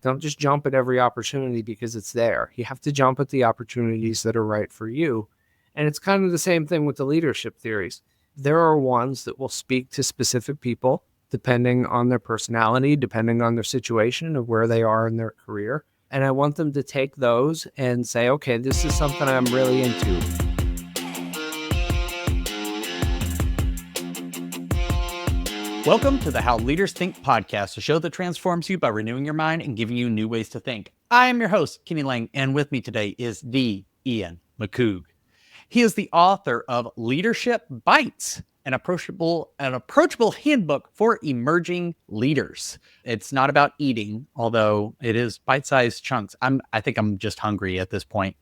Don't just jump at every opportunity because it's there. You have to jump at the opportunities that are right for you. And it's kind of the same thing with the leadership theories. There are ones that will speak to specific people depending on their personality, depending on their situation of where they are in their career. And I want them to take those and say, okay, this is something I'm really into. Welcome to the How Leaders Think podcast, a show that transforms you by renewing your mind and giving you new ways to think. I am your host, Kenny Lange, and with me today is the Ian McCoog. He is the author of Leadership Bites, an approachable handbook for emerging leaders. It's not about eating, although it is bite-sized chunks. I think I'm just hungry at this point.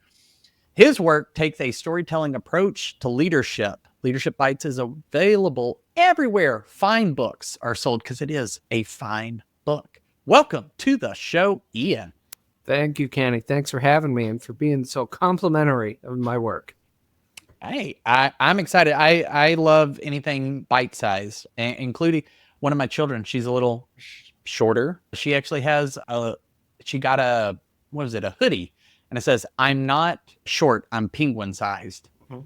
His work takes a storytelling approach to leadership. Leadership Bites is available everywhere fine books are sold because it is a fine book. Welcome to the show, Ian. Thank you, Kenny. Thanks for having me and for being so complimentary of my work. Hey, I'm excited. I love anything bite-sized, including one of my children. She's a little shorter. She actually has she got a hoodie, and it says, "I'm not short, I'm penguin-sized." Mm-hmm.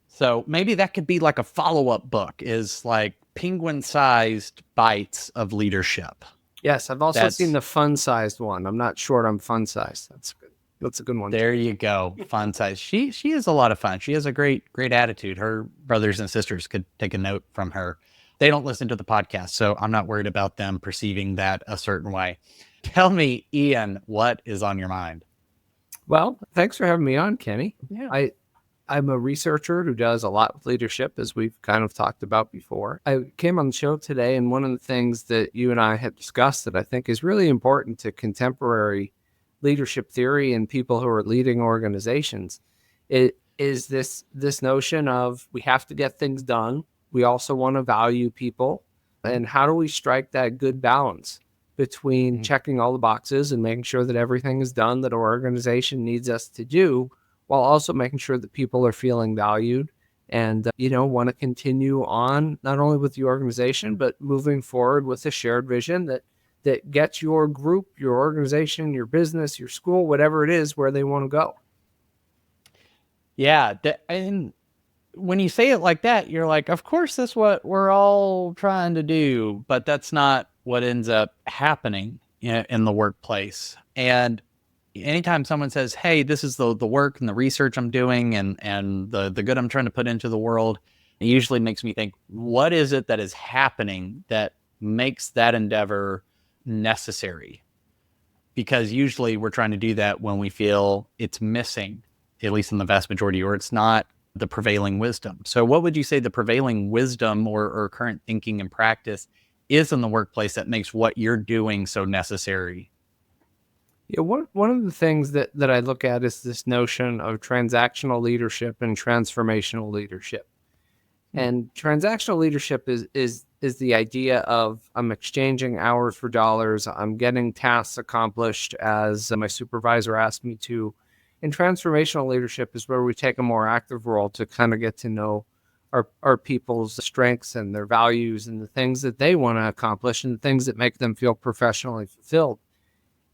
So maybe that could be like a follow-up book, is like penguin-sized bites of leadership. Yes, I've also seen the fun-sized one. I'm not short, I'm fun-sized. That's good. That's a good one. There you go. Fun size. She is a lot of fun. She has a great attitude. Her brothers and sisters could take a note from her. They don't listen to the podcast, so I'm not worried about them perceiving that a certain way. Tell me, Ian, what is on your mind? Well, thanks for having me on, Kenny. Yeah. I'm a researcher who does a lot with leadership, as we've kind of talked about before. I came on the show today, and one of the things that you and I have discussed that I think is really important to contemporary leadership theory and people who are leading organizations, it is this notion of we have to get things done. We also want to value people. And how do we strike that good balance between checking all the boxes and making sure that everything is done that our organization needs us to do, while also making sure that people are feeling valued and, want to continue on not only with the organization, but moving forward with a shared vision that gets your group, your organization, your business, your school, whatever it is, where they want to go. Yeah. And when you say it like that, you're like, of course, that's what we're all trying to do, but that's not what ends up happening in the workplace. And anytime someone says, hey, this is the work and the research I'm doing and the good I'm trying to put into the world, it usually makes me think, what is it that is happening that makes that endeavor necessary? Because usually we're trying to do that when we feel it's missing, at least in the vast majority, or it's not the prevailing wisdom. So what would you say the prevailing wisdom or current thinking and practice is in the workplace that makes what you're doing so necessary? Yeah, one of the things that I look at is this notion of transactional leadership and transformational leadership. And transactional leadership is the idea of I'm exchanging hours for dollars. I'm getting tasks accomplished as my supervisor asked me to. And transformational leadership is where we take a more active role to kind of get to know our people's strengths and their values and the things that they want to accomplish and the things that make them feel professionally fulfilled.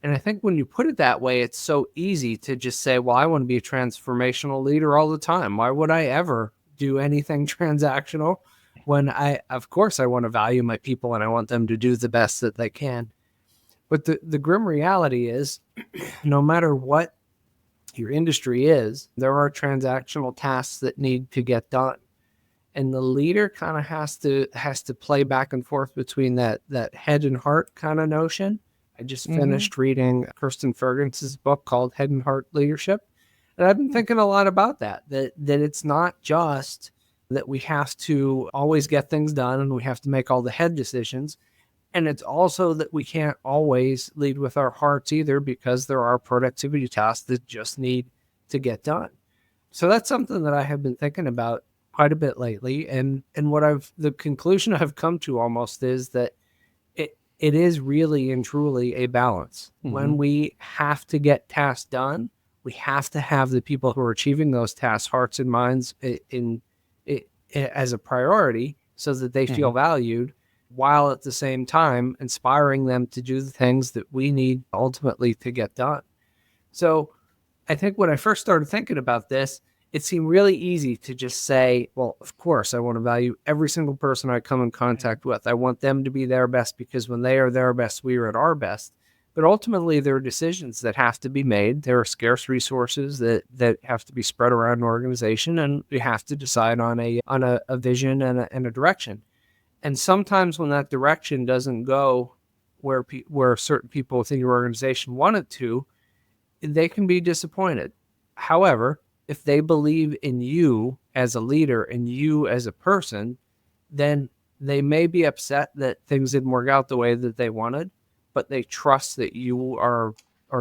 And I think when you put it that way, it's so easy to just say, well, I want to be a transformational leader all the time. Why would I ever do anything transactional when of course I want to value my people and I want them to do the best that they can. But the grim reality is no matter what your industry is, there are transactional tasks that need to get done. And the leader kind of has to play back and forth between that head and heart kind of notion. I just finished reading Kirsten Ferguson's book called Head and Heart Leadership. And I've been thinking a lot about that it's not just that we have to always get things done and we have to make all the head decisions. And it's also that we can't always lead with our hearts either, because there are productivity tasks that just need to get done. So that's something that I have been thinking about quite a bit lately. And the conclusion I've come to almost is that it is really and truly a balance. When we have to get tasks done, we have to have the people who are achieving those tasks, hearts and minds in as a priority so that they feel valued. while at the same time inspiring them to do the things that we need ultimately to get done. So I think when I first started thinking about this, it seemed really easy to just say, well, of course, I want to value every single person I come in contact with. I want them to be their best, because when they are their best, we are at our best. But ultimately, there are decisions that have to be made. There are scarce resources that have to be spread around an organization, and we have to decide on a vision and a direction. And sometimes when that direction doesn't go where certain people within your organization want it to, they can be disappointed. However, if they believe in you as a leader and you as a person, then they may be upset that things didn't work out the way that they wanted, but they trust that you are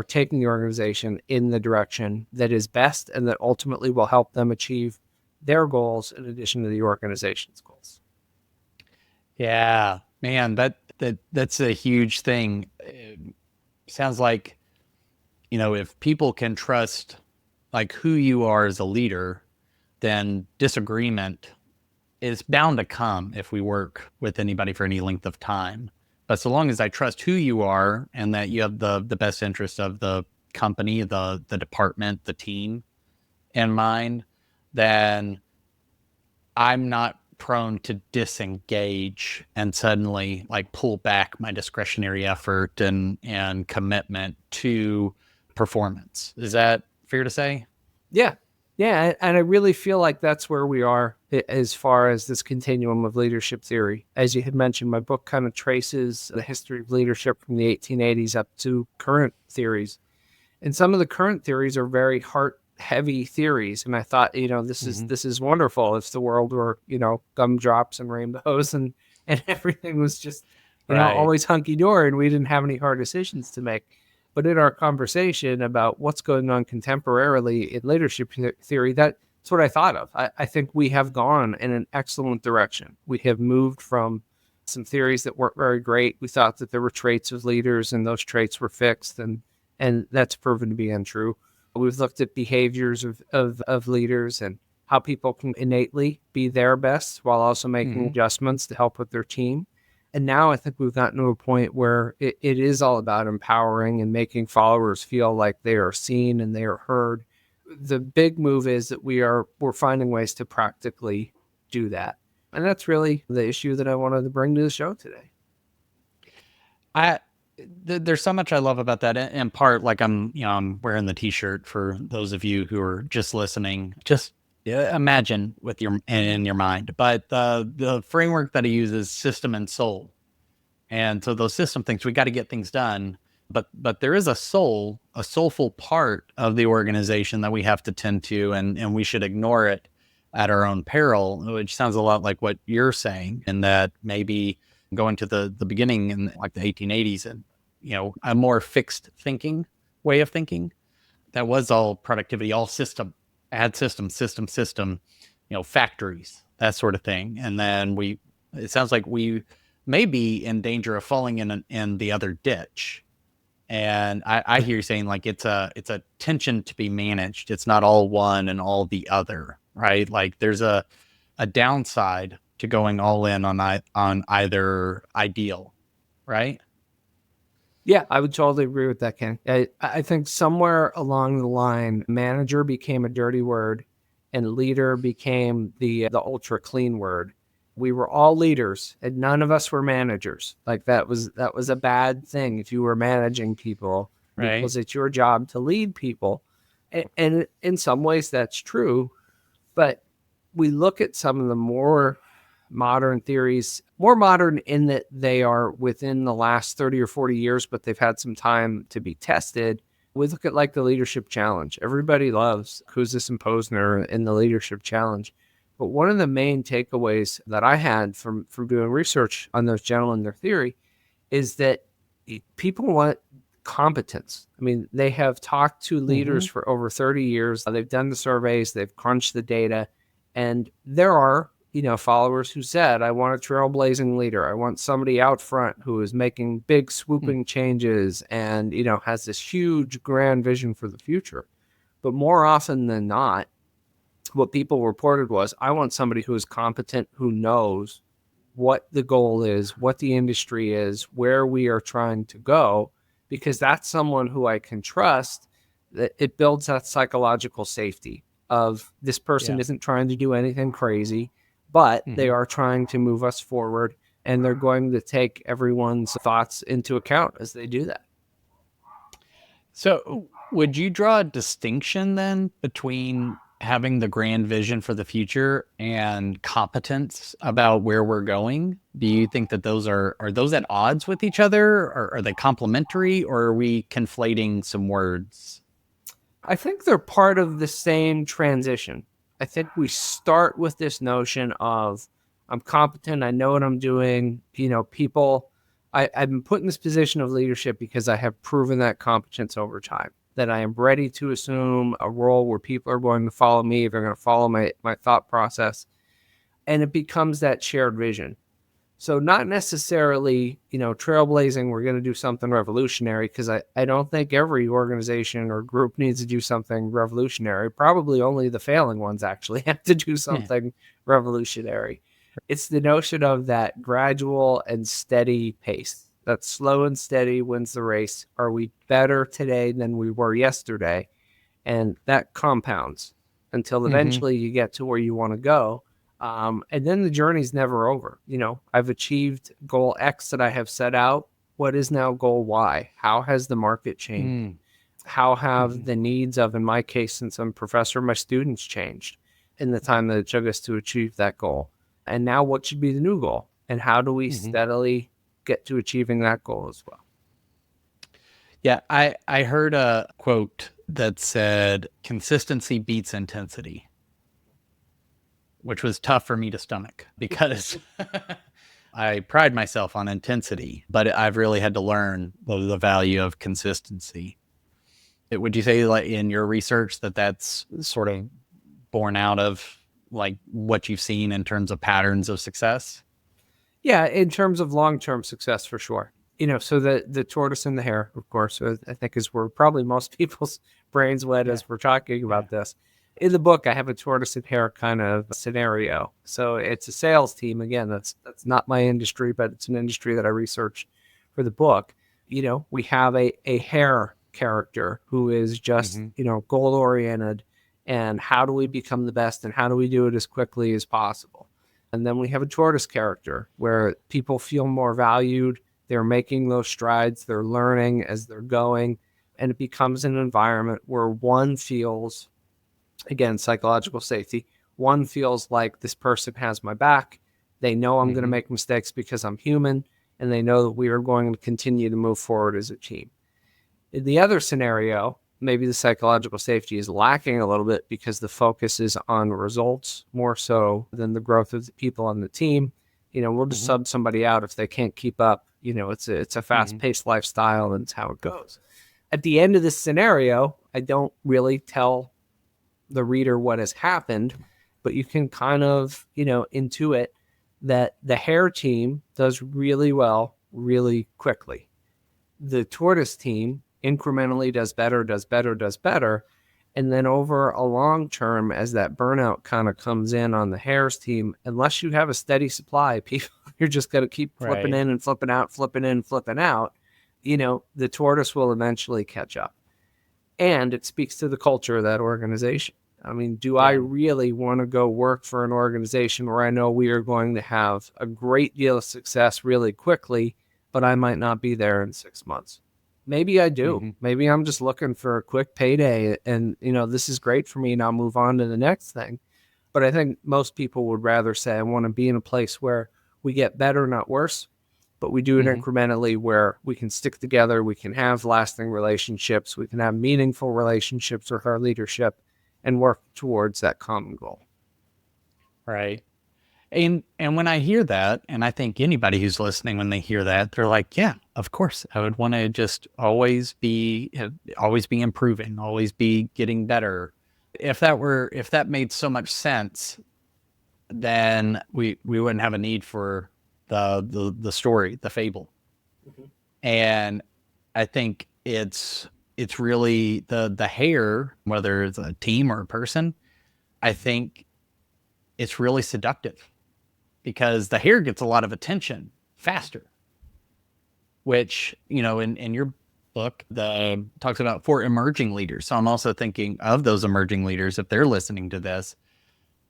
taking the organization in the direction that is best and that ultimately will help them achieve their goals in addition to the organization's goals. Yeah, man, that's a huge thing. It sounds like, if people can trust like who you are as a leader, then disagreement is bound to come if we work with anybody for any length of time. But so long as I trust who you are and that you have the best interest of the company, the department, the team in mind, then I'm not prone to disengage and suddenly like pull back my discretionary effort and commitment to performance. Is that fair to say? Yeah. Yeah. And I really feel like that's where we are as far as this continuum of leadership theory. As you had mentioned, my book kind of traces the history of leadership from the 1880s up to current theories. And some of the current theories are very heart heavy theories. And I thought, this is wonderful. If the world were, gumdrops and rainbows and everything was just, Right. always hunky dory and we didn't have any hard decisions to make. But in our conversation about what's going on contemporarily in leadership theory, that's what I thought of. I think we have gone in an excellent direction. We have moved from some theories that weren't very great. We thought that there were traits of leaders and those traits were fixed, and that's proven to be untrue. We've looked at behaviors of leaders and how people can innately be their best while also making adjustments to help with their team. And now I think we've gotten to a point where it is all about empowering and making followers feel like they are seen and they are heard. The big move is that we're finding ways to practically do that. And that's really the issue that I wanted to bring to the show today. There's so much I love about that. In part, like I'm wearing the T-shirt for those of you who are just listening. Just imagine with in your mind. But the framework that he uses, system and soul, and so those system things, we got to get things done. But there is a soulful part of the organization that we have to tend to, and we should ignore it at our own peril, which sounds a lot like what you're saying, and that maybe going to the beginning in like the 1880s and a more fixed thinking way of thinking that was all productivity, all system, add system, factories, that sort of thing. And then it sounds like we may be in danger of falling in the other ditch. And I hear you saying like it's a tension to be managed. It's not all one and all the other, right? Like there's a downside to going all in on either ideal, right? Yeah, I would totally agree with that, Ken. I think somewhere along the line, manager became a dirty word and leader became the ultra clean word. We were all leaders and none of us were managers. Like that was a bad thing if you were managing people, Right. because it's your job to lead people. And in some ways that's true, but we look at some of the more modern theories, more modern in that they are within the last 30 or 40 years, but they've had some time to be tested. We look at like the leadership challenge. Everybody loves Kouzes and Posner in the leadership challenge. But one of the main takeaways that I had from doing research on those gentlemen, their theory, is that people want competence. I mean, they have talked to leaders for over 30 years. They've done the surveys, they've crunched the data, and there are followers who said, I want a trailblazing leader. I want somebody out front who is making big swooping changes and, has this huge grand vision for the future. But more often than not, what people reported was, I want somebody who is competent, who knows what the goal is, what the industry is, where we are trying to go, because that's someone who I can trust. That it builds that psychological safety of this person Yeah. isn't trying to do anything crazy, but they Hmm. are trying to move us forward, and they're going to take everyone's thoughts into account as they do that. So, would you draw a distinction then between having the grand vision for the future and competence about where we're going? Do you think that those are those at odds with each other, or are they complementary, or are we conflating some words? I think they're part of the same transition. I think we start with this notion of I'm competent, I know what I'm doing. People, I've been put in this position of leadership because I have proven that competence over time, that I am ready to assume a role where people are going to follow me, they're going to follow my thought process. And it becomes that shared vision. So not necessarily, trailblazing, we're going to do something revolutionary, because I don't think every organization or group needs to do something revolutionary. Probably only the failing ones actually have to do Yeah. something revolutionary. It's the notion of that gradual and steady pace. That slow and steady wins the race. Are we better today than we were yesterday? And that compounds until Hmm. eventually you get to where you want to go. And then the journey's never over. I've achieved goal X that I have set out. What is now goal Y? How has the market changed? Mm. How have Hmm. the needs of, in my case, since I'm a professor, my students changed in the time that it took us to achieve that goal? And now what should be the new goal? And how do we Hmm. steadily get to achieving that goal as well? Yeah, I heard a quote that said consistency beats intensity, which was tough for me to stomach because I pride myself on intensity, but I've really had to learn the value of consistency. Would you say, like in your research, that that's sort of born out of like what you've seen in terms of patterns of success? Yeah, in terms of long-term success, for sure. So the tortoise and the hare, of course, I think is where probably most people's brains went Yeah. as we're talking Yeah. about this. In the book, I have a tortoise and hare kind of scenario. So it's a sales team. Again, that's not my industry, but it's an industry that I researched for the book. We have a hare character who is just, Hmm. goal oriented, and how do we become the best, and how do we do it as quickly as possible? And then we have a tortoise character where people feel more valued. They're making those strides. They're learning as they're going. And it becomes an environment where one feels, again, psychological safety. One feels like this person has my back. They know I'm going to Hmm. make mistakes because I'm human. And they know that we are going to continue to move forward as a team. In the other scenario, maybe the psychological safety is lacking a little bit because the focus is on results more so than the growth of the people on the team. We'll just Hmm. sub somebody out if they can't keep up. It's a fast Hmm. paced lifestyle, and it's how it goes. At the end of this scenario, I don't really tell the reader what has happened, but you can kind of, intuit that the Hare team does really well really quickly. The Tortoise team incrementally does better, does better, does better. And then over a long term, as that burnout kind of comes in on the Hares team, unless you have a steady supply, people, you're just going to keep flipping Right. in and flipping out, flipping in, flipping out. The tortoise will eventually catch up. And it speaks to the culture of that organization. I mean, do I Yeah. really want to go work for an organization where I know we are going to have a great deal of success really quickly, but I might not be there in 6 months? Maybe I do. Hmm. Maybe I'm just looking for a quick payday and, this is great for me and I'll move on to the next thing. But I think most people would rather say, I want to be in a place where we get better, not worse, but we do it Hmm. incrementally where we can stick together, we can have lasting relationships, we can have meaningful relationships with our leadership and work towards that common goal. Right. And when I hear that, and I think anybody who's listening, when they hear that, they're like, yeah, of course, I would want to just always be improving, always be getting better. If that made so much sense, then we wouldn't have a need for the story, the fable. Mhm. And I think it's really the Hare, whether it's a team or a person, I think it's really seductive. because the hare gets a lot of attention faster, which, in your book, the talks about for emerging leaders. So I'm also thinking of those emerging leaders. If they're listening to this,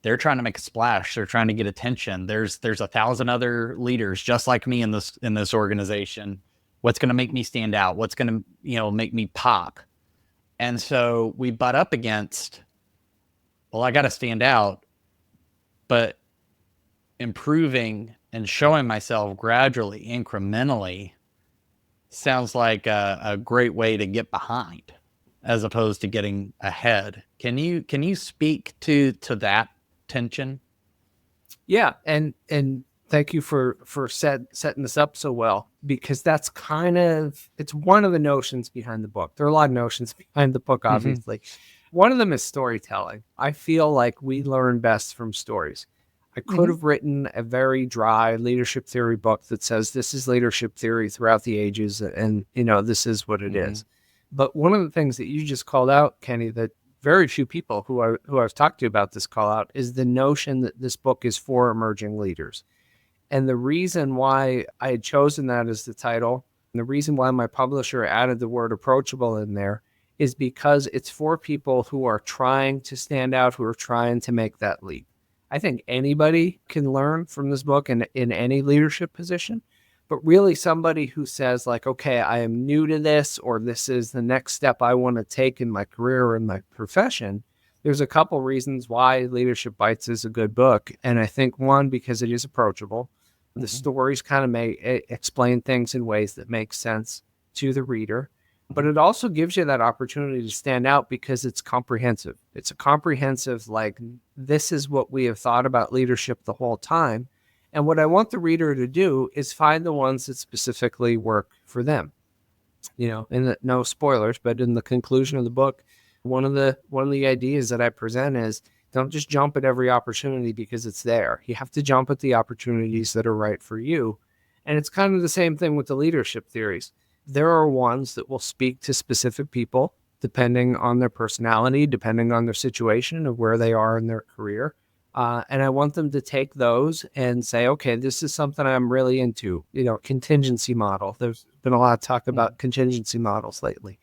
they're trying to make a splash. They're trying to get attention. There's 1,000 other leaders just like me in this organization. What's going to make me stand out? What's going to, make me pop? And so we butt up against, well, I got to stand out, but improving and showing myself gradually, incrementally sounds like a great way to get behind as opposed to getting ahead. Can you speak to that tension? Yeah, and thank you for setting this up so well, because that's it's one of the notions behind the book. There are a lot of notions behind the book, obviously. One of them is storytelling. I feel like we learn best from stories. I could have written a very dry leadership theory book that says this is leadership theory throughout the ages, and this is what it is. But one of the things that you just called out, Kenny, that very few people who I've talked to about this call out, is the notion that this book is for emerging leaders. And the reason why I had chosen that as the title, and the reason why my publisher added the word approachable in there, is because it's for people who are trying to stand out, who are trying to make that leap. I think anybody can learn from this book in any leadership position, but really somebody who says like, okay, I am new to this, or this is the next step I want to take in my career or in my profession. There's a couple reasons why Leadership Bites is a good book. And I think one, because it is approachable. The stories kind of explain things in ways that make sense to the reader, but it also gives you that opportunity to stand out because it's comprehensive. It's a comprehensive, like, this is what we have thought about leadership the whole time. And what I want the reader to do is find the ones that specifically work for them. No spoilers, but in the conclusion of the book, one of the ideas that I present is, don't just jump at every opportunity because it's there. You have to jump at the opportunities that are right for you. And it's kind of the same thing with the leadership theories. There are ones that will speak to specific people depending on their personality, depending on their situation of where they are in their career. And I want them to take those and say, okay, this is something I'm really into. Contingency model. There's been a lot of talk about contingency models lately.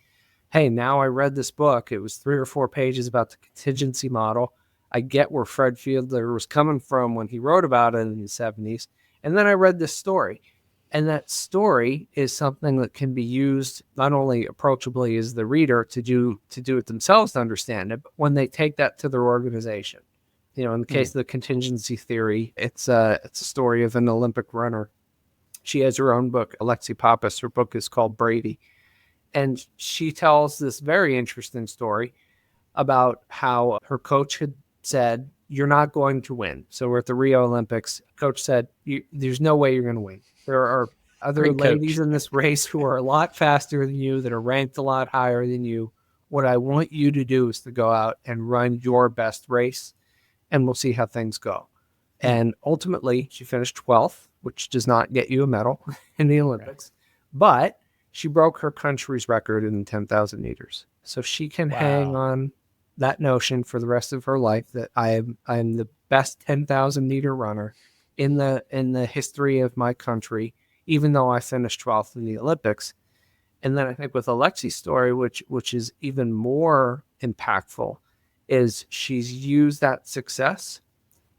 Hey, now I read this book. It was 3 or 4 pages about the contingency model. I get where Fred Fiedler was coming from when he wrote about it in the 70s. And then I read this story. And that story is something that can be used not only approachably as the reader to do it themselves to understand it, but when they take that to their organization. In the case of the contingency theory, it's a story of an Olympic runner. She has her own book, Alexi Pappas. Her book is called Brady. And she tells this very interesting story about how her coach had said, you're not going to win. So we're at the Rio Olympics. Coach said, there's no way you're going to win. There are other ladies in this race who are a lot faster than you, that are ranked a lot higher than you. What I want you to do is to go out and run your best race, and we'll see how things go. And ultimately, she finished 12th, which does not get you a medal in the Olympics. But she broke her country's record in 10,000 meters. So she can hang on that notion for the rest of her life that I am the best 10,000 meter runner in the history of my country, even though I finished 12th in the Olympics. And then I think with Alexi's story, which is even more impactful, is she's used that success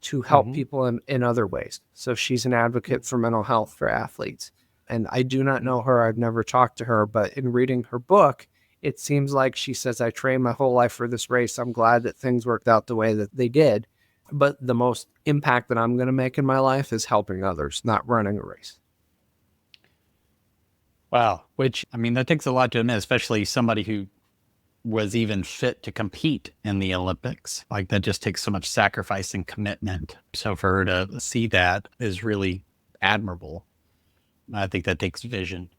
to help people in other ways. So she's an advocate for mental health for athletes. And I do not know her. I've never talked to her, but in reading her book, it seems like she says, I trained my whole life for this race. I'm glad that things worked out the way that they did. But the most impact that I'm going to make in my life is helping others, not running a race. Wow. Which, that takes a lot to admit, especially somebody who was even fit to compete in the Olympics. Like, that just takes so much sacrifice and commitment. So for her to see that is really admirable. I think that takes vision,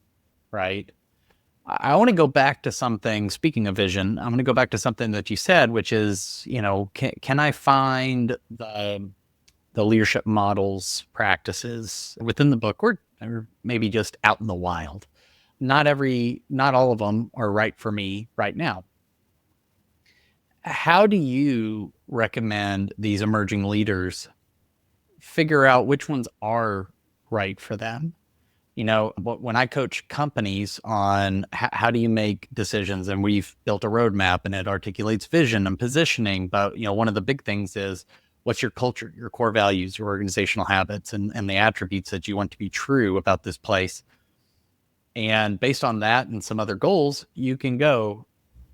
right? I want to go back to something, speaking of vision, I'm going to go back to something that you said, which is, can I find the leadership models, practices within the book, or maybe just out in the wild? Not all of them are right for me right now. How do you recommend these emerging leaders figure out which ones are right for them. When I coach companies on how do you make decisions, and we've built a roadmap and it articulates vision and positioning. But, one of the big things is what's your culture, your core values, your organizational habits, and the attributes that you want to be true about this place. And based on that and some other goals, you can go,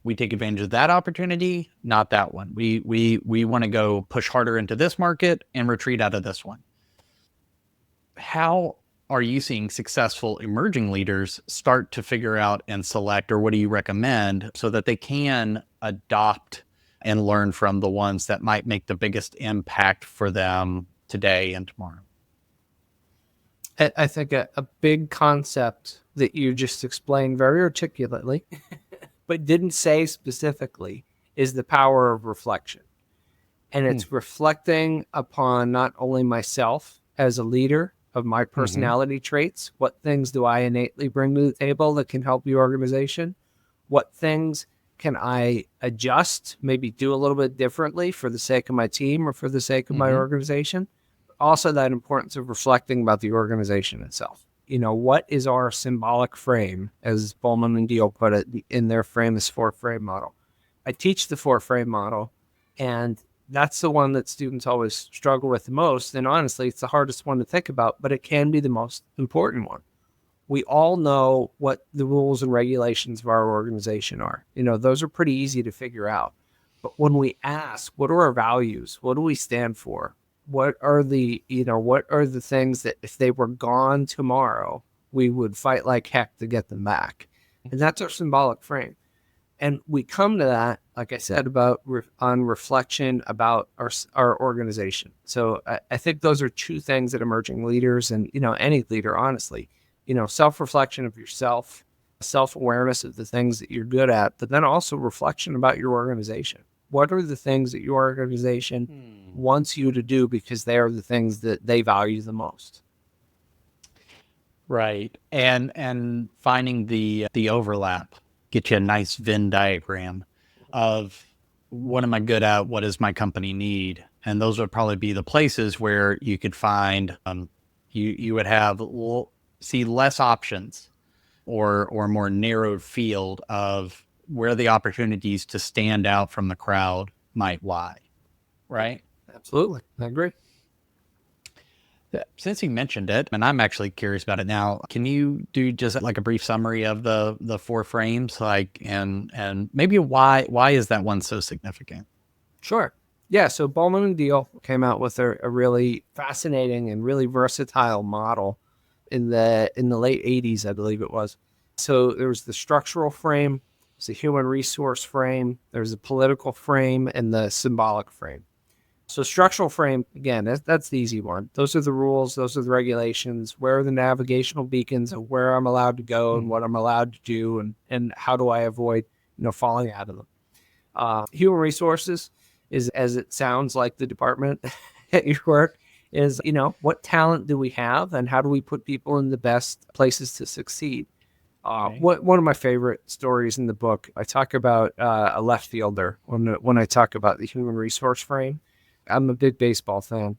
we take advantage of that opportunity, not that one. We want to go push harder into this market and retreat out of this one. How are you seeing successful emerging leaders start to figure out and select, or what do you recommend so that they can adopt and learn from the ones that might make the biggest impact for them today and tomorrow? I think a big concept that you just explained very articulately, but didn't say specifically, is the power of reflection. And it's reflecting upon not only myself as a leader of my personality traits, what things do I innately bring to the table that can help the organization? What things can I adjust, maybe do a little bit differently for the sake of my team or for the sake of my organization? Also, that importance of reflecting about the organization itself. What is our symbolic frame, as Bowman and Deal put it in their famous 4-frame model? I teach the 4-frame model, and that's the one that students always struggle with the most. And honestly, it's the hardest one to think about, but it can be the most important one. We all know what the rules and regulations of our organization are. Those are pretty easy to figure out. But when we ask, what are our values? What do we stand for? What are the things that if they were gone tomorrow, we would fight like heck to get them back? And that's our symbolic frame. And we come to that, like I said, on reflection about our organization. So I think those are two things that emerging leaders and, any leader, honestly, self-reflection of yourself, self-awareness of the things that you're good at, but then also reflection about your organization. What are the things that your organization wants you to do because they are the things that they value the most? Right. And finding the overlap, get you a nice Venn diagram of what am I good at? What does my company need? And those would probably be the places where you could find, you would see less options or more narrowed field of where the opportunities to stand out from the crowd might lie. Right? Absolutely. I agree. Since you mentioned it, and I'm actually curious about it now, can you do just like a brief summary of the 4 frames, and maybe why is that one so significant? Sure. Yeah. So Bowman and Deal came out with a really fascinating and really versatile model in the late 80s, I believe it was. So there was the structural frame, there's the human resource frame, there's the political frame, and the symbolic frame. So structural frame, again, that's the easy one. Those are the rules. Those are the regulations. Where are the navigational beacons of where I'm allowed to go and what I'm allowed to do and how do I avoid, falling out of them. Human resources is, as it sounds like the department at your work, is, what talent do we have and how do we put people in the best places to succeed? One of my favorite stories in the book, I talk about a left fielder when I talk about the human resource frame. I'm a big baseball fan,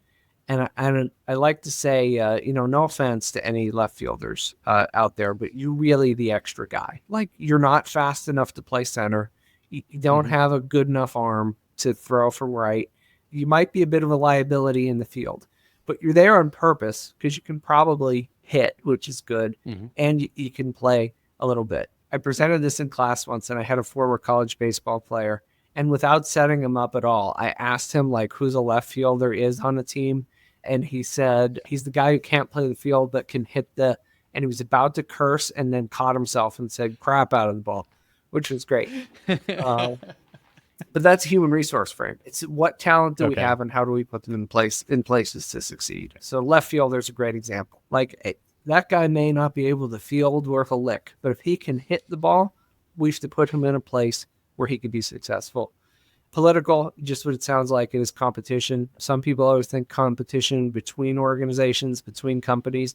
and I like to say, no offense to any left fielders out there, but you really the extra guy. Like, you're not fast enough to play center. You don't have a good enough arm to throw from right. You might be a bit of a liability in the field, but you're there on purpose because you can probably hit, which is good, and you can play a little bit. I presented this in class once, and I had a former college baseball player. And without setting him up at all, I asked him who's a left fielder is on the team. And he said, he's the guy who can't play the field, but can hit and he was about to curse and then caught himself and said crap out of the ball, which was great. But that's human resource frame. It's what talent do we have and how do we put them in places to succeed? So left fielder's a great example. That guy may not be able to field worth a lick, but if he can hit the ball, we should put him in a place where he could be successful. Political, just what it sounds like, it is competition. Some people always think competition between organizations, between companies,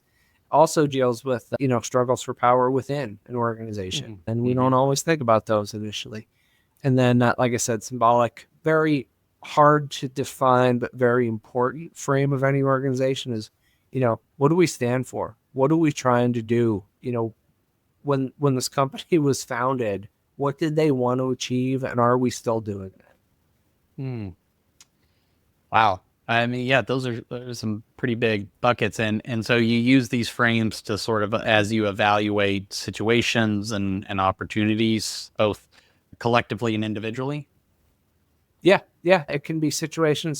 also deals with, struggles for power within an organization. And we don't always think about those initially. And then, like I said, symbolic, very hard to define but very important frame of any organization is, what do we stand for? What are we trying to do? When this company was founded, what did they want to achieve, and are we still doing that? Wow. I mean, yeah, those are some pretty big buckets. And so you use these frames to sort of, as you evaluate situations and opportunities, both collectively and individually. Yeah, it can be situation.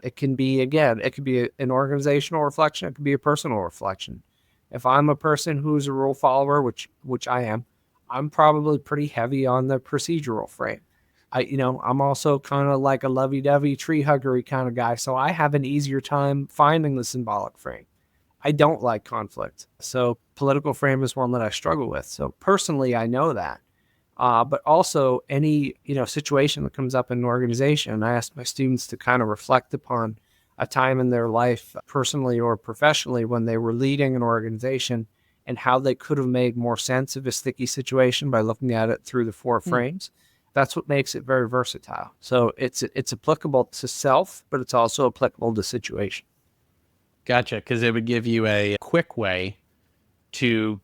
It can be, again, it could be an organizational reflection. It could be a personal reflection. If I'm a person who's a rule follower, which I am, I'm probably pretty heavy on the procedural frame. I'm also kind of like a lovey-dovey tree huggery kind of guy, so I have an easier time finding the symbolic frame. I don't like conflict, so political frame is one that I struggle with. So personally, I know that. But also any situation that comes up in an organization, I ask my students to kind of reflect upon a time in their life, personally or professionally, when they were leading an organization and how they could have made more sense of a sticky situation by looking at it through the four frames. That's what makes it very versatile. So it's applicable to self, but it's also applicable to situation. Gotcha. Because it would give you a quick way to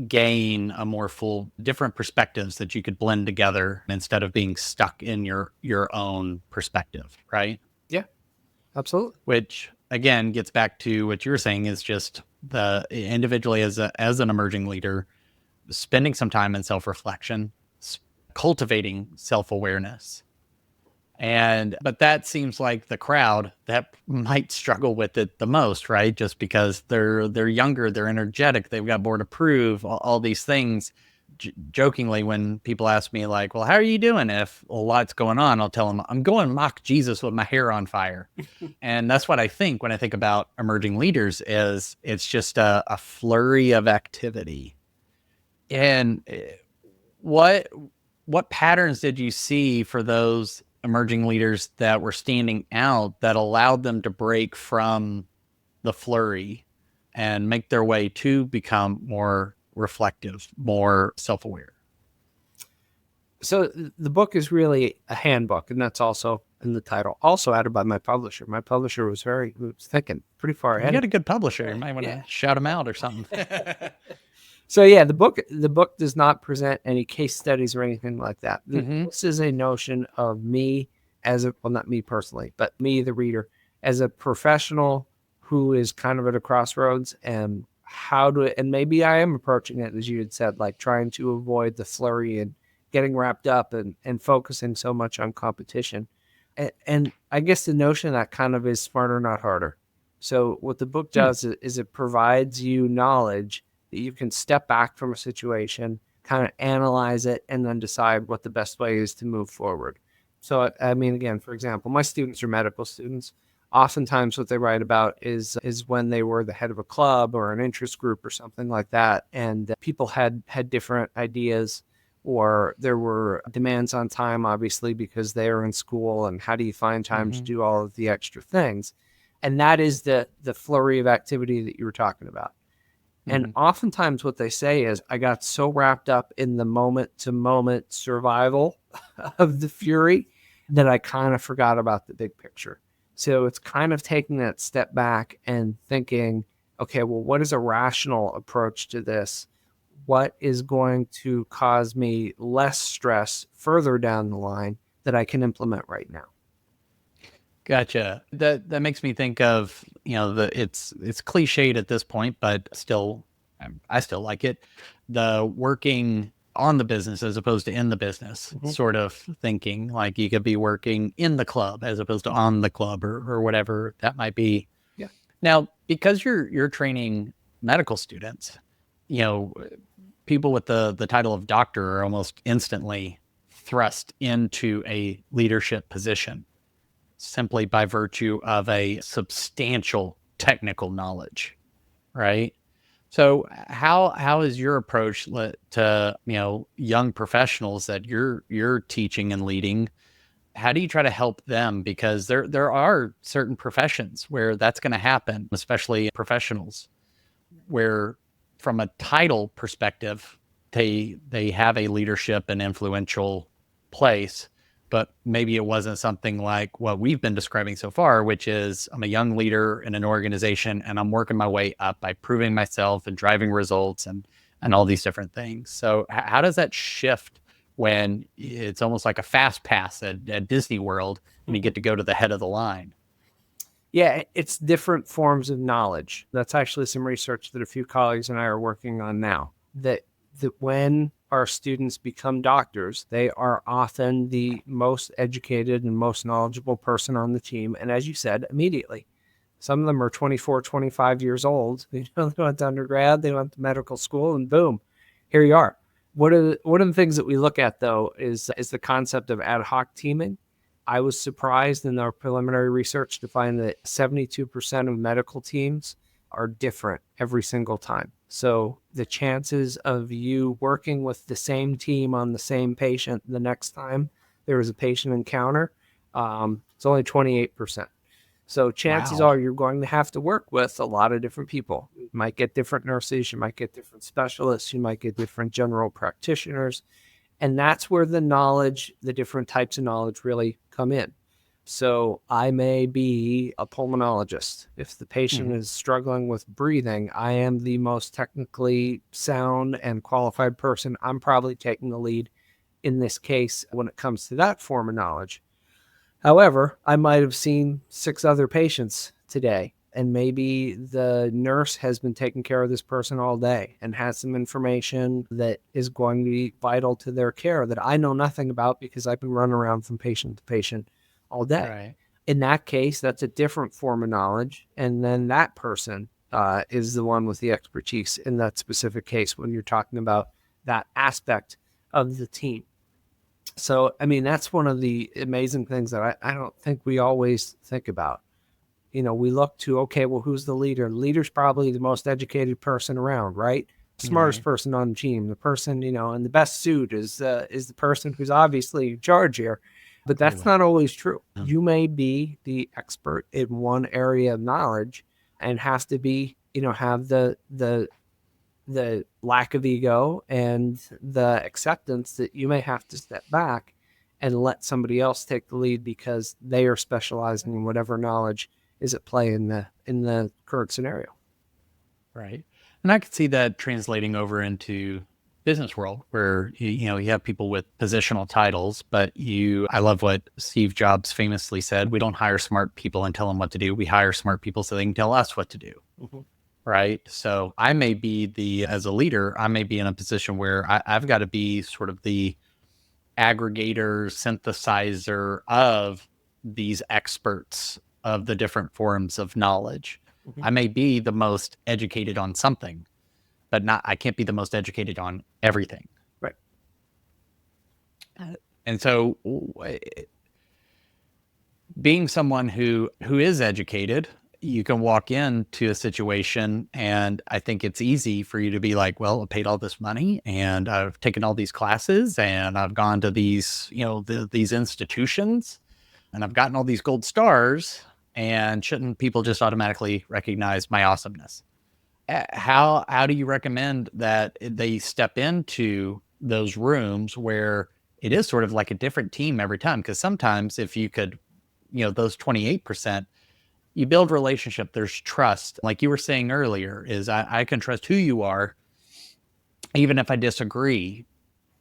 gain a more full, different perspectives that you could blend together instead of being stuck in your own perspective, right? Yeah, absolutely. Which again gets back to what you were saying, is just the individually as an emerging leader, spending some time in self-reflection, cultivating self-awareness. But that seems like the crowd that might struggle with it the most, right? Just because they're younger, they're energetic, they've got board approved, all these things. Jokingly, when people ask me like, well, how are you doing? If a lot's going on, I'll tell them I'm going mock Jesus with my hair on fire. And that's what I think when I think about emerging leaders, is it's just a flurry of activity. And what patterns did you see for those emerging leaders that were standing out that allowed them to break from the flurry and make their way to become more reflective, more self-aware? So the book is really a handbook, and that's also in the title. Also added by my publisher. My publisher was thinking pretty far ahead. You got a good publisher. You might want to shout him out or something. So yeah, the book does not present any case studies or anything like that. This is a notion of me not me personally, but me, the reader, as a professional who is kind of at a crossroads, and and maybe I am approaching it, as you had said, like trying to avoid the flurry and getting wrapped up and focusing so much on competition. And I guess the notion that kind of is smarter, not harder. So what the book does is it provides you knowledge that you can step back from a situation, kind of analyze it, and then decide what the best way is to move forward. So, I mean, again, for example, my students are medical students. Oftentimes what they write about is when they were the head of a club or an interest group or something like that, and people had different ideas, or there were demands on time, obviously, because they are in school, and how do you find time to do all of the extra things? And that is the flurry of activity that you were talking about. And oftentimes what they say is, I got so wrapped up in the moment to moment survival of the fury that I kind of forgot about the big picture. So it's kind of taking that step back and thinking, okay, well, what is a rational approach to this? What is going to cause me less stress further down the line that I can implement right now? Gotcha. That makes me think of, it's cliched at this point, but still, I still like it. The working on the business as opposed to in the business sort of thinking. Like you could be working in the club as opposed to on the club, or whatever that might be. Yeah. Now, because you're training medical students, people with the title of doctor are almost instantly thrust into a leadership position, simply by virtue of a substantial technical knowledge, right? So how is your approach to young professionals that you're teaching and leading? How do you try to help them? Because there are certain professions where that's going to happen, especially professionals, where from a title perspective, they have a leadership and influential place, but maybe it wasn't something like what we've been describing so far, which is I'm a young leader in an organization and I'm working my way up by proving myself and driving results and all these different things. So how does that shift when it's almost like a fast pass at Disney World and you get to go to the head of the line? Yeah, it's different forms of knowledge. That's actually some research that a few colleagues and I are working on now. That when our students become doctors, they are often the most educated and most knowledgeable person on the team. And as you said, immediately. Some of them are 24, 25 years old. They went to undergrad, they went to medical school, and boom, here you are. One of the things that we look at, though, is the concept of ad hoc teaming. I was surprised in our preliminary research to find that 72% of medical teams are different every single time. So the chances of you working with the same team on the same patient the next time there is a patient encounter, it's only 28%. So chances Wow. are you're going to have to work with a lot of different people. You might get different nurses, you might get different specialists, you might get different general practitioners. And that's where the knowledge, the different types of knowledge really come in. So I may be a pulmonologist. If the patient is struggling with breathing, I am the most technically sound and qualified person. I'm probably taking the lead in this case when it comes to that form of knowledge. However, I might have seen 6 other patients today, and maybe the nurse has been taking care of this person all day and has some information that is going to be vital to their care that I know nothing about because I've been running around from patient to patient all day. Right. In that case, that's a different form of knowledge. And then that person is the one with the expertise in that specific case when you're talking about that aspect of the team. So, I mean, that's one of the amazing things that I don't think we always think about. We look to, okay, well, who's the leader? The leader's probably the most educated person around, right? Smartest Right. person on the team. The person, in the best suit is the person who's obviously in charge here. But that's Totally. not always true. Yeah. You may be the expert in one area of knowledge and have to be, have the lack of ego and the acceptance that you may have to step back and let somebody else take the lead because they are specializing in whatever knowledge is at play in the current scenario. Right. And I could see that translating over into business world where you have people with positional titles, but I love what Steve Jobs famously said, we don't hire smart people and tell them what to do. We hire smart people so they can tell us what to do. Mm-hmm. Right. So I may be as a leader, I may be in a position where I've got to be sort of the aggregator, synthesizer of these experts of the different forms of knowledge. Mm-hmm. I may be the most educated on something, but I can't be the most educated on everything. Right. And so being someone who is educated, you can walk into a situation and I think it's easy for you to be like, well, I paid all this money and I've taken all these classes and I've gone to these, these institutions and I've gotten all these gold stars, and shouldn't people just automatically recognize my awesomeness? How do you recommend that they step into those rooms where it is sort of like a different team every time? Because sometimes if you could, those 28%, you build relationship, there's trust. Like you were saying earlier, is I can trust who you are, even if I disagree.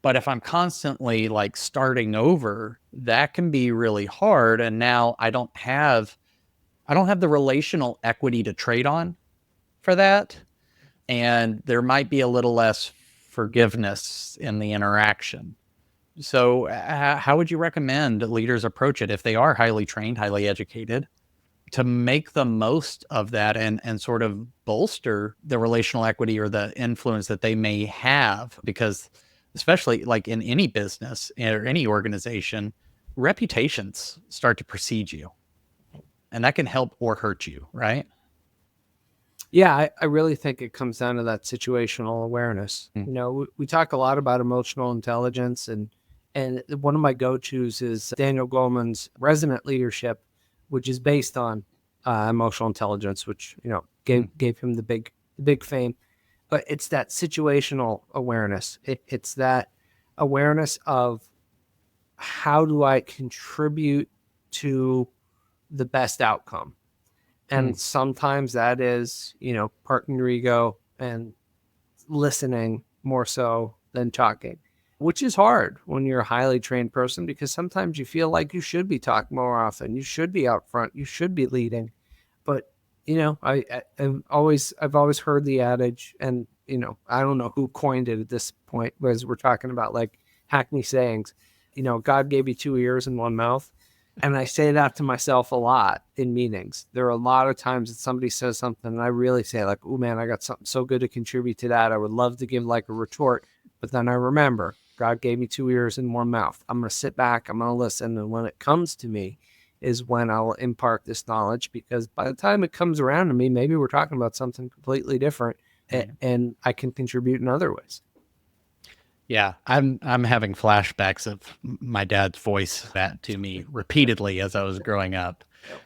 But if I'm constantly like starting over, that can be really hard. And now I don't have the relational equity to trade on for that. And there might be a little less forgiveness in the interaction. So how would you recommend leaders approach it if they are highly trained, highly educated, to make the most of that and sort of bolster the relational equity or the influence that they may have? Because especially like in any business or any organization, reputations start to precede you, and that can help or hurt you, right? Yeah, I really think it comes down to that situational awareness. Mm. We talk a lot about emotional intelligence, and one of my go-tos is Daniel Goleman's Resonant Leadership, which is based on emotional intelligence, which gave him the big fame. But it's that situational awareness. It's that awareness of how do I contribute to the best outcome? And sometimes that is, parking your ego and listening more so than talking, which is hard when you're a highly trained person, because sometimes you feel like you should be talking more often. You should be out front. You should be leading. But, I've always heard the adage, and, I don't know who coined it at this point, because we're talking about like Hackney sayings, God gave you 2 ears and 1 mouth. And I say that to myself a lot in meetings. There are a lot of times that somebody says something and I really say like, oh man, I got something so good to contribute to that. I would love to give like a retort, but then I remember God gave me 2 ears and 1 mouth. I'm going to sit back. I'm going to listen. And when it comes to me is when I'll impart this knowledge, because by the time it comes around to me, maybe we're talking about something completely different and I can contribute in other ways. Yeah, I'm having flashbacks of my dad's voice that to me repeatedly as I was growing up.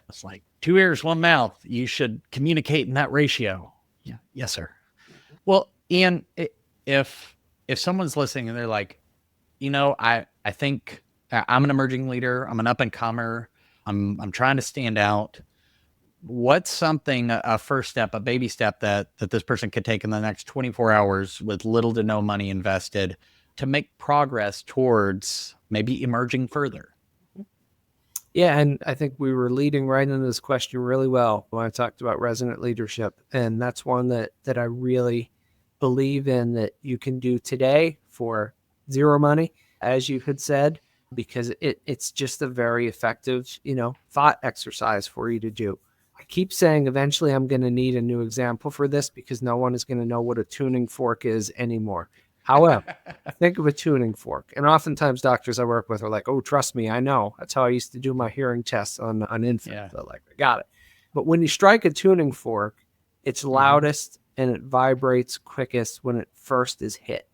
It's like 2 ears, 1 mouth. You should communicate in that ratio. Yeah, yes, sir. Well, Ian, if someone's listening and they're like, I think I'm an emerging leader. I'm an up and comer. I'm trying to stand out. What's something, a first step, a baby step that this person could take in the next 24 hours with little to no money invested to make progress towards maybe emerging further? Yeah, and I think we were leading right into this question really well when I talked about resonant leadership. And that's one that I really believe in, that you can do today for zero money, as you had said, because it's just a very effective, thought exercise for you to do. I keep saying eventually I'm going to need a new example for this, because no one is going to know what a tuning fork is anymore. However, think of a tuning fork. And oftentimes doctors I work with are like, oh, trust me, I know. That's how I used to do my hearing tests on infants. Yeah. So like, I got it. But when you strike a tuning fork, it's loudest and it vibrates quickest when it first is hit.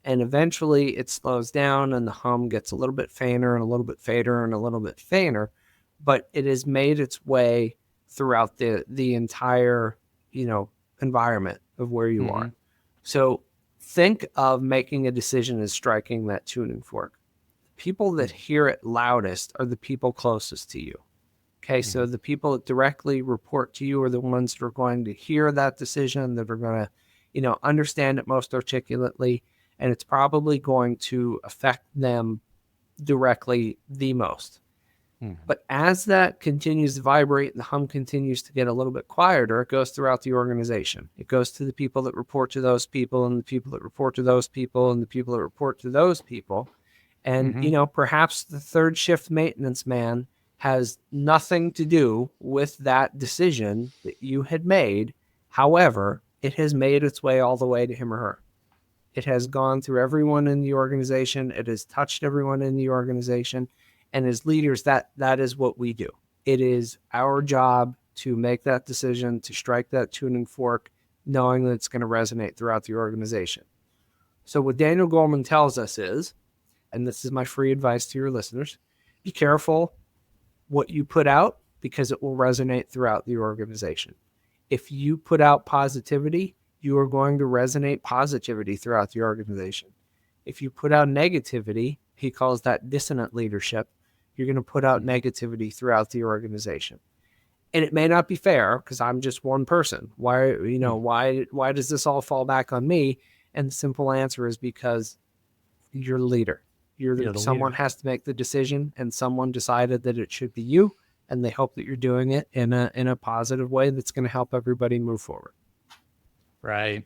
And eventually it slows down and the hum gets a little bit fainter and a little bit fainter and a little bit fainter. But it has made its way throughout the entire, environment of where you are. So think of making a decision as striking that tuning fork. People that hear it loudest are the people closest to you. Okay, so the people that directly report to you are the ones that are going to hear that decision, that are going to, understand it most articulately, and it's probably going to affect them directly the most. But as that continues to vibrate and the hum continues to get a little bit quieter, it goes throughout the organization. It goes to the people that report to those people, and the people that report to those people, and the people that report to those people. And, perhaps the third shift maintenance man has nothing to do with that decision that you had made. However, it has made its way all the way to him or her. It has gone through everyone in the organization. It has touched everyone in the organization. And as leaders, that is what we do. It is our job to make that decision, to strike that tuning fork, knowing that it's going to resonate throughout the organization. So what Daniel Goleman tells us is, and this is my free advice to your listeners, be careful what you put out, because it will resonate throughout the organization. If you put out positivity, you are going to resonate positivity throughout the organization. If you put out negativity, he calls that dissonant leadership, you're going to put out negativity throughout the organization. And it may not be fair, because I'm just one person. Why does this all fall back on me? And the simple answer is because you're the leader. Someone has to make the decision, and someone decided that it should be you, and they hope that you're doing it in a positive way that's going to help everybody move forward. Right.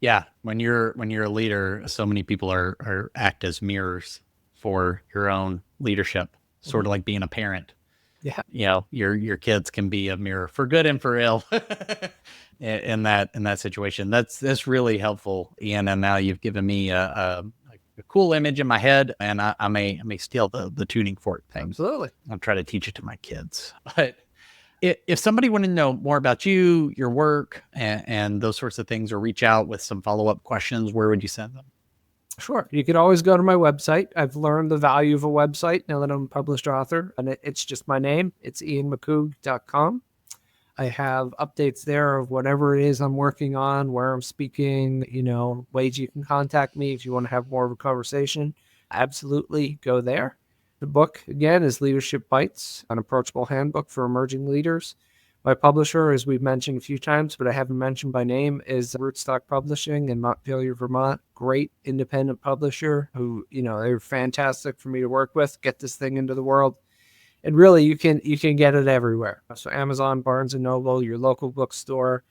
Yeah. When you're a leader, so many people are act as mirrors for your own leadership, sort of like being a parent. Yeah. Your kids can be a mirror for good and for ill in that situation. That's really helpful, Ian. And now you've given me a cool image in my head, and I may steal the tuning fork thing. Absolutely. I'll try to teach it to my kids. But if somebody wanted to know more about you, your work, and those sorts of things, or reach out with some follow-up questions, where would you send them? Sure. You could always go to my website. I've learned the value of a website now that I'm a published author, and it's just my name. It's ianmccoog.com. I have updates there of whatever it is I'm working on, where I'm speaking, ways you can contact me if you want to have more of a conversation. Absolutely go there. The book, again, is Leadership Bites, an approachable handbook for emerging leaders. My publisher, as we've mentioned a few times, but I haven't mentioned by name, is Rootstock Publishing in Montpelier, Vermont. Great independent publisher who, they're fantastic for me to work with, get this thing into the world. And really, you can get it everywhere. So Amazon, Barnes and Noble, your local bookstore.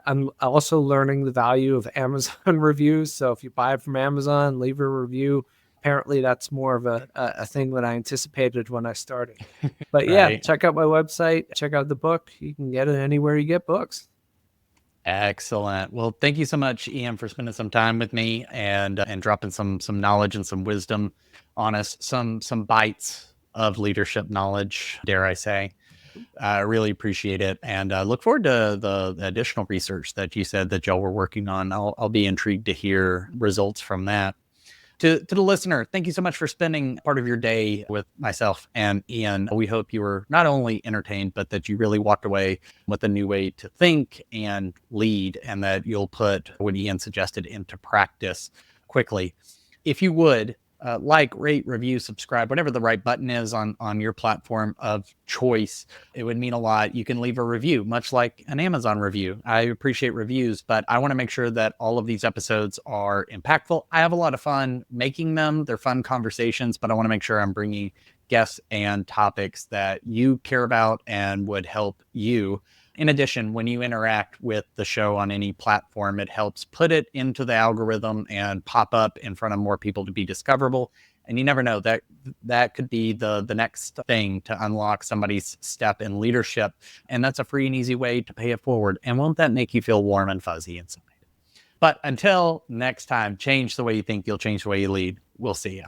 I'm also learning the value of Amazon reviews. So if you buy it from Amazon, leave a review. Apparently, that's more of a thing than I anticipated when I started. But yeah, Right. check out my website. Check out the book. You can get it anywhere you get books. Excellent. Well, thank you so much, Ian, for spending some time with me and dropping some knowledge and some wisdom on us, some bites of leadership knowledge, dare I say. I really appreciate it, and look forward to the additional research that you said that y'all were working on. I'll be intrigued to hear results from that. To the listener, thank you so much for spending part of your day with myself and Ian. We hope you were not only entertained, but that you really walked away with a new way to think and lead, and that you'll put what Ian suggested into practice quickly. If you would, like, rate, review, subscribe, whatever the right button is on your platform of choice. It would mean a lot. You can leave a review, much like an Amazon review. I appreciate reviews, but I want to make sure that all of these episodes are impactful. I have a lot of fun making them. They're fun conversations, but I want to make sure I'm bringing guests and topics that you care about and would help you. In addition, when you interact with the show on any platform, it helps put it into the algorithm and pop up in front of more people to be discoverable. And you never know, that could be the next thing to unlock somebody's step in leadership. And that's a free and easy way to pay it forward. And won't that make you feel warm and fuzzy inside? But until next time, change the way you think, you'll change the way you lead. We'll see you.